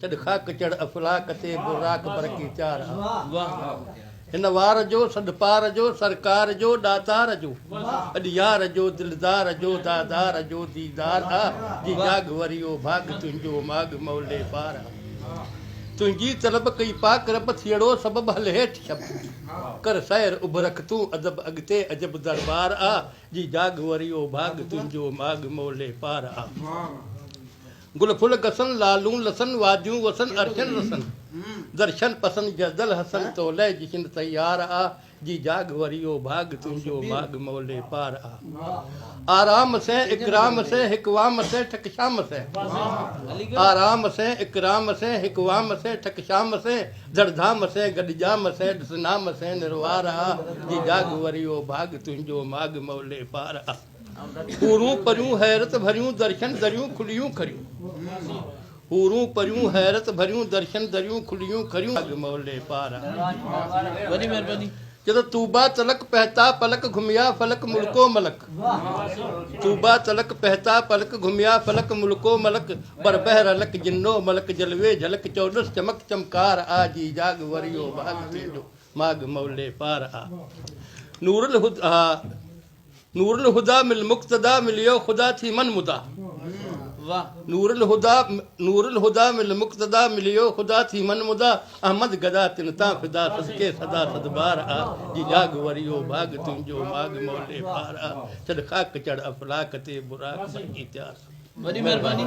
चढ़ खाक चढ़ अफलाक ते बुराक बरकी चार हिन वार जो सदपार जो सरकार जो दातार जो अडियार जो दिलदार जो दादार जो दीदार जी जाग वरियो भाग तुंहिंजो माग मौले पार तुंहिंजी तलब कई पाक रब थियड़ो सबब हल हेठि छप कर सैर उभरख तूं अदब अॻिते अजब दरबार जी जाग वरियो भाग तुंहिंजो माग मौले पार गुल फुल गसन लालूं लसन वादियूं वसन अर्शन रसन दर्शन पसंद जदल हसन तोले जिशन तैयार जी जाग वरियो भाग तुंहिंजो माग मौले पार आराम से इकराम से हिकवाम से ठकशाम से आराम से इकराम से हिकवाम से ठकशाम से धड़धाम से गडजाम से डसनाम से निर्वार जी जाग वरियो भाग तुंहिंजो माग मौले पार हूरूं परियूं हैरत भरियूं दर्शन दरियूं खुलियूं खरियूं हूरूं परियूं हैरत भरियूं दर्शन दरियूं खुलियूं खरियूं मौले पार वॾी महिरबानी जदों तूबा तलक पहता पलक घुमिया फलक मुल्को मलक तूबा तलक पहता पलक घुमिया फलक मुल्को मलक बरबह रलक जिन्नो मलक जलवे झलक चौदस चमक चमकार जी जाग वरियो भाग तुंहिंजो माग मौले पार नूरुल हुदा मिल मुक्तदा मिलियो खुदा थी मन मुदा नूरुल हुदा मिल मुक्तदा मिलियो खुदा थी मन मुदा अहमद गदा तिनता फिदा सदके सदा सदबार जी जाग वरियो भाग तुंहिंजो माग मौले पार चढ़ खाक चढ़ अफलाक ते बुराक बरकी त्यार वॾी महिरबानी।